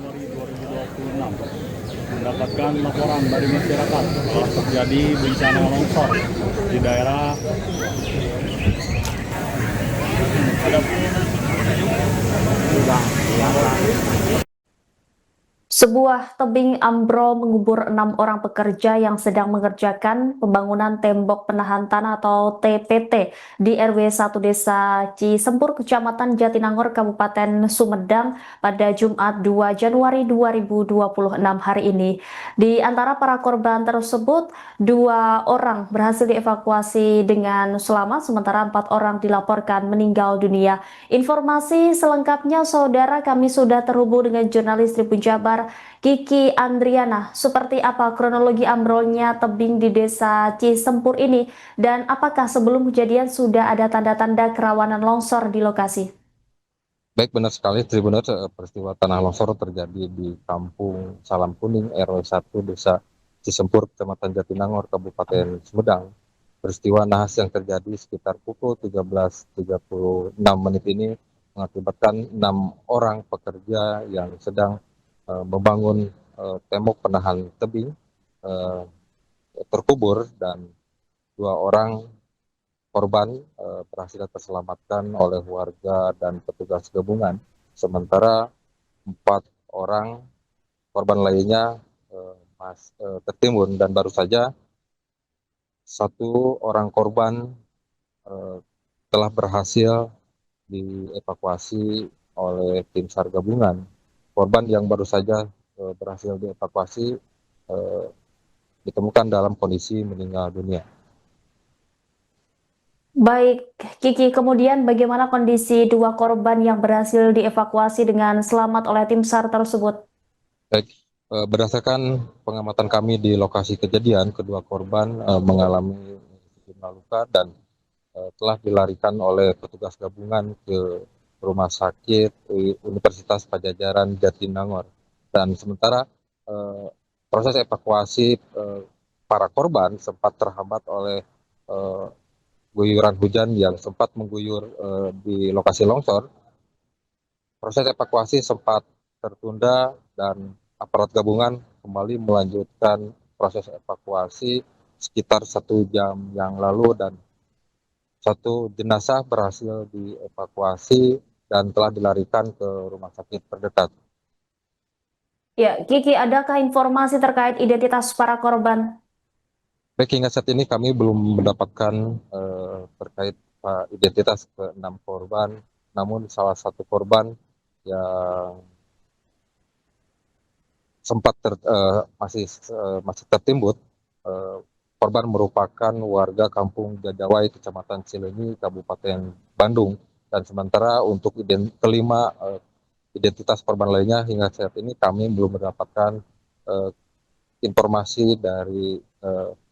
Januari 2026 mendapatkan laporan dari masyarakat telah terjadi bencana longsor di daerah ada Sebuah tebing ambrol mengubur 6 orang pekerja yang sedang mengerjakan pembangunan tembok penahan tanah atau TPT di RW 1 Desa Cisempur, Kecamatan Jatinangor, Kabupaten Sumedang pada Jumat 2 Januari 2026 hari ini. Di antara para korban tersebut, 2 orang berhasil dievakuasi dengan selamat, sementara 4 orang dilaporkan meninggal dunia. Informasi selengkapnya, saudara, kami sudah terhubung dengan jurnalis Tribun Jabar, Kiki Andriana. Seperti apa kronologi ambrolnya tebing di Desa Cisempur ini, dan apakah sebelum kejadian sudah ada tanda-tanda kerawanan longsor di lokasi? Baik, benar sekali Tribuners, peristiwa tanah longsor terjadi di Kampung Salam Kuning, RW 1, Desa Cisempur, Kecamatan Jatinangor, Kabupaten Sumedang. Peristiwa nahas yang terjadi sekitar pukul 13.36 menit ini mengakibatkan 6 orang pekerja yang sedang membangun tembok penahan tebing terkubur, dan 2 orang korban berhasil terselamatkan oleh warga dan petugas gabungan. Sementara 4 orang korban lainnya tertimbun, dan baru saja 1 orang korban eh, telah berhasil dievakuasi oleh tim SAR gabungan. Korban yang baru saja berhasil dievakuasi eh, ditemukan dalam kondisi meninggal dunia. Baik, Kiki, kemudian bagaimana kondisi 2 korban yang berhasil dievakuasi dengan selamat oleh tim SAR tersebut? Baik, berdasarkan pengamatan kami di lokasi kejadian, kedua korban mengalami sejumlah luka dan telah dilarikan oleh petugas gabungan ke Rumah Sakit Universitas Padjadjaran Jatinangor. Dan sementara eh, proses evakuasi para korban sempat terhambat oleh eh, guyuran hujan yang sempat mengguyur di lokasi longsor. Proses evakuasi sempat tertunda dan aparat gabungan kembali melanjutkan proses evakuasi sekitar 1 jam yang lalu, dan 1 jenazah berhasil dievakuasi dan telah dilarikan ke rumah sakit terdekat. Ya, Kiki, adakah informasi terkait identitas para korban? Baik, hingga saat ini kami belum mendapatkan terkait identitas ke 6 korban, namun salah satu korban yang sempat masih tertimbun. Eh, Korban merupakan warga Kampung Jajawai, Kecamatan Cileunyi, Kabupaten Bandung. Dan sementara untuk kelima identitas korban lainnya, hingga saat ini kami belum mendapatkan eh, informasi dari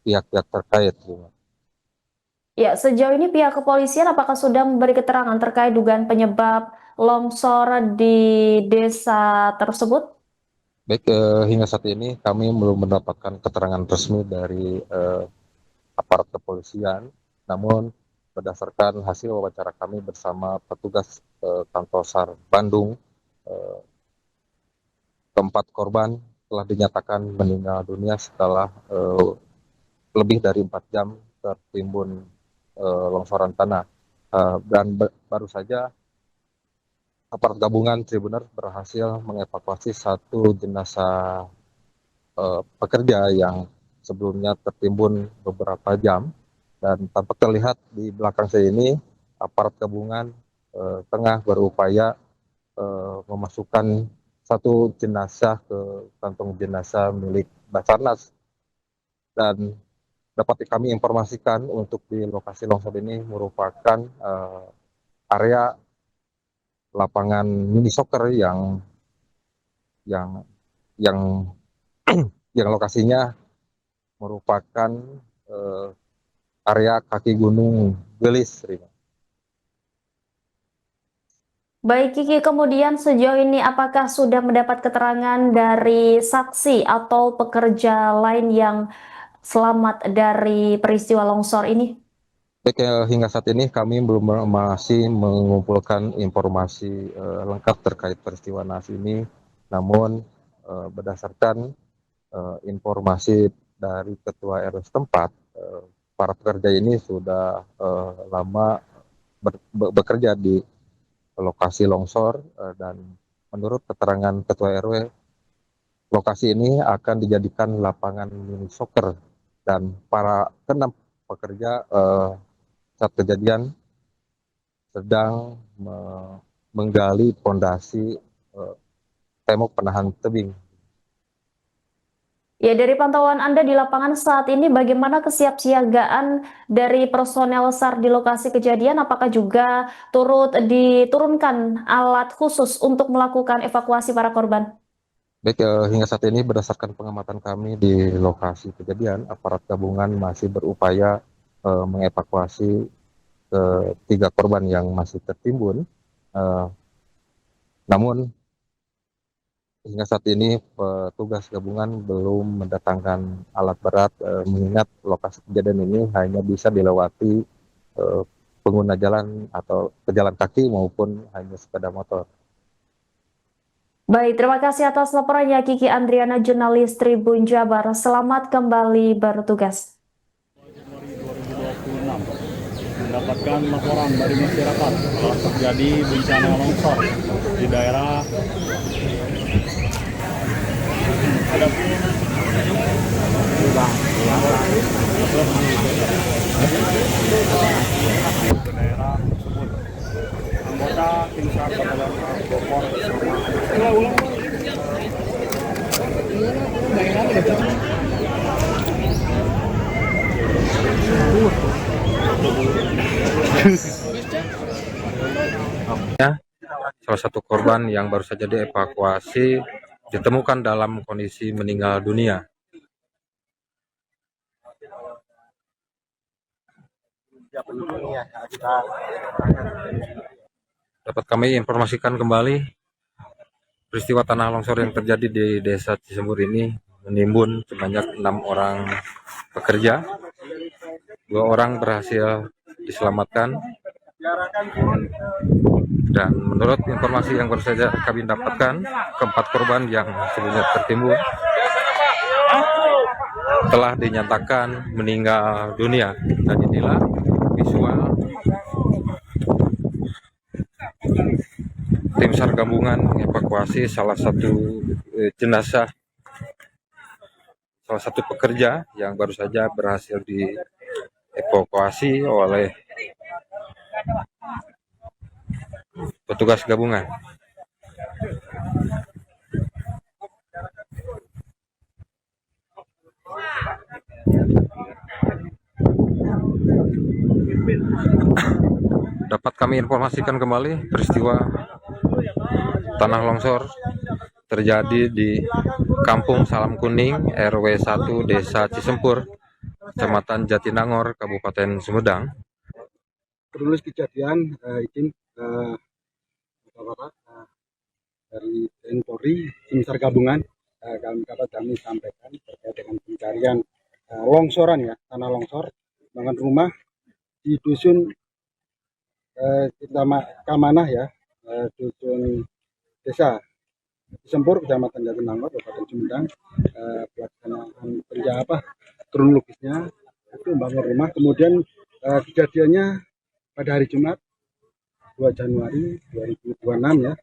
pihak-pihak terkait. Ya, sejauh ini pihak kepolisian apakah sudah memberi keterangan terkait dugaan penyebab longsor di desa tersebut? Baik, hingga saat ini kami belum mendapatkan keterangan resmi dari aparat kepolisian, namun berdasarkan hasil wawancara kami bersama petugas kantor SAR Bandung, eh, keempat korban telah dinyatakan meninggal dunia setelah lebih dari 4 jam tertimbun longsoran tanah. Dan baru saja aparat gabungan Tribuners berhasil mengevakuasi 1 jenazah pekerja yang sebelumnya tertimbun beberapa jam, dan tampak terlihat di belakang saya ini aparat gabungan tengah berupaya memasukkan 1 jenazah ke kantong jenazah milik Basarnas. Dan dapat kami informasikan untuk di lokasi longsor ini merupakan area lapangan mini soccer yang yang yang lokasinya merupakan eh, area kaki gunung Gelis. Baik, Kiki, kemudian sejauh ini apakah sudah mendapat keterangan dari saksi atau pekerja lain yang selamat dari peristiwa longsor ini? Baik, hingga saat ini kami masih mengumpulkan informasi lengkap terkait peristiwa nahas ini. Namun berdasarkan informasi dari Ketua RW setempat, para pekerja ini sudah lama bekerja di lokasi longsor, dan menurut keterangan Ketua RW, lokasi ini akan dijadikan lapangan mini soccer, dan para keenam pekerja saat kejadian sedang menggali pondasi tembok penahan tebing. Ya, dari pantauan Anda di lapangan saat ini, bagaimana kesiapsiagaan dari personel SAR di lokasi kejadian? Apakah juga turut diturunkan alat khusus untuk melakukan evakuasi para korban? Baik, hingga saat ini berdasarkan pengamatan kami di lokasi kejadian, aparat gabungan masih berupaya mengevakuasi ketiga korban yang masih tertimbun. Namun hingga saat ini petugas gabungan belum mendatangkan alat berat, mengingat lokasi kejadian ini hanya bisa dilewati pengguna jalan atau pejalan kaki maupun hanya sepeda motor. Baik, terima kasih atas laporannya Kiki Andriana, jurnalis Tribun Jabar. Selamat kembali bertugas. Januari 2026 mendapatkan laporan dari masyarakat telah terjadi bencana longsor di daerah daerah tersebut. Anggota tim SAR Batalion Bogor Salah satu korban yang baru saja dievakuasi ditemukan dalam kondisi meninggal dunia. Dapat kami informasikan kembali, peristiwa tanah longsor yang terjadi di Desa Cisembur ini menimbun sebanyak 6 orang pekerja. 2 orang berhasil diselamatkan, dan menurut informasi yang baru saja kami dapatkan, keempat korban yang sebelumnya tertimbun telah dinyatakan meninggal dunia. Dan inilah visual tim SAR gabungan mengevakuasi salah satu jenazah salah satu pekerja yang baru saja berhasil dievakuasi oleh petugas gabungan. Dapat kami informasikan kembali, peristiwa tanah longsor terjadi di Kampung Salam Kuning, RW 1 Desa Cisempur, Kecamatan Jatinangor, Kabupaten Sumedang. Kronologis kejadian izin Bapak-bapak dari TNI Polri, tim SAR gabungan, kami sampaikan terkait dengan pencarian longsoran ya, tanah longsor bangunan rumah di dusun Kamanah ya, dusun Desa Cisempur, Kecamatan Jatinangor, Kabupaten Sumedang. Pelaksanaan kerja kronologisnya itu membangun rumah, kemudian kejadiannya pada hari Jumat 2 Januari 2026 ya,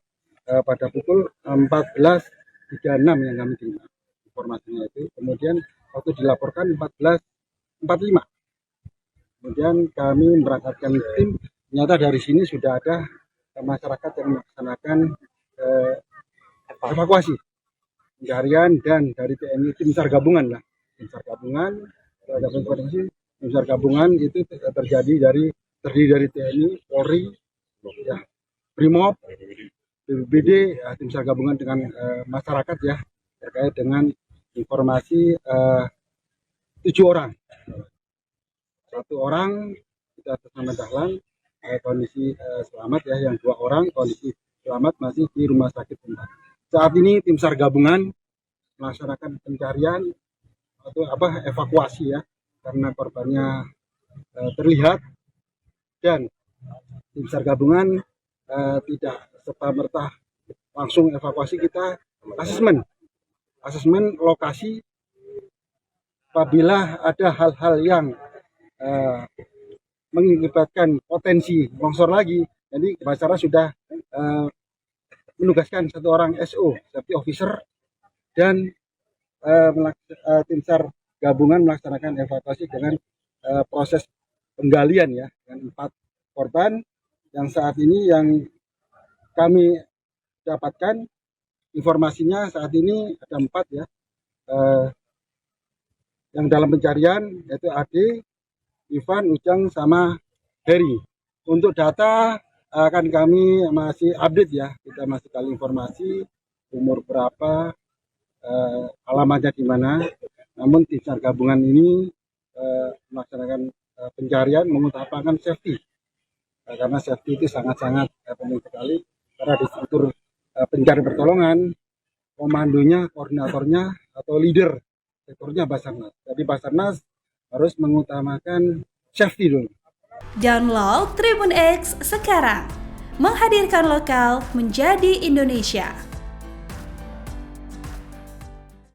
pada pukul 14.36 yang kami terima informasinya itu. Kemudian waktu dilaporkan 14.45. Kemudian kami memberangkatkan tim, ternyata dari sini sudah ada masyarakat yang melaksanakan evakuasi pencarian, dan dari TNI tim SAR gabungan lah, tim SAR gabungan tim SAR gabungan itu terdiri dari TNI, Polri, ya, Brimob, BPBD, ya, tim SAR gabungan dengan masyarakat ya, terkait dengan informasi 7 orang. 1 orang kita atas nama Dahlan kondisi selamat ya, yang 2 orang kondisi selamat masih di rumah sakit tempat. Saat ini tim SAR gabungan melaksanakan pencarian atau evakuasi ya, karena korbannya terlihat, dan tim SAR gabungan tidak serta-merta langsung evakuasi. Kita asesmen lokasi apabila ada hal-hal yang mengakibatkan potensi longsor lagi. Jadi Basarnas sudah menugaskan 1 orang SO, safety officer, dan tim SAR gabungan melaksanakan evakuasi dengan proses penggalian ya, dengan 4 korban yang saat ini yang kami dapatkan informasinya saat ini ada 4 ya, yang dalam pencarian yaitu Ade, Ivan, Ujang, sama Heri. Untuk data akan kami masih update ya, kita masih kali informasi umur berapa, alamatnya di mana. Namun tim SAR gabungan ini melaksanakan pencarian mengutamakan safety, karena safety itu sangat-sangat penting sekali, karena di struktur pencarian pertolongan komandonya, koordinatornya atau leader sektornya Basarnas. Jadi Basarnas harus mengutamakan safety dulu. Download Tribun X sekarang, menghadirkan lokal menjadi Indonesia.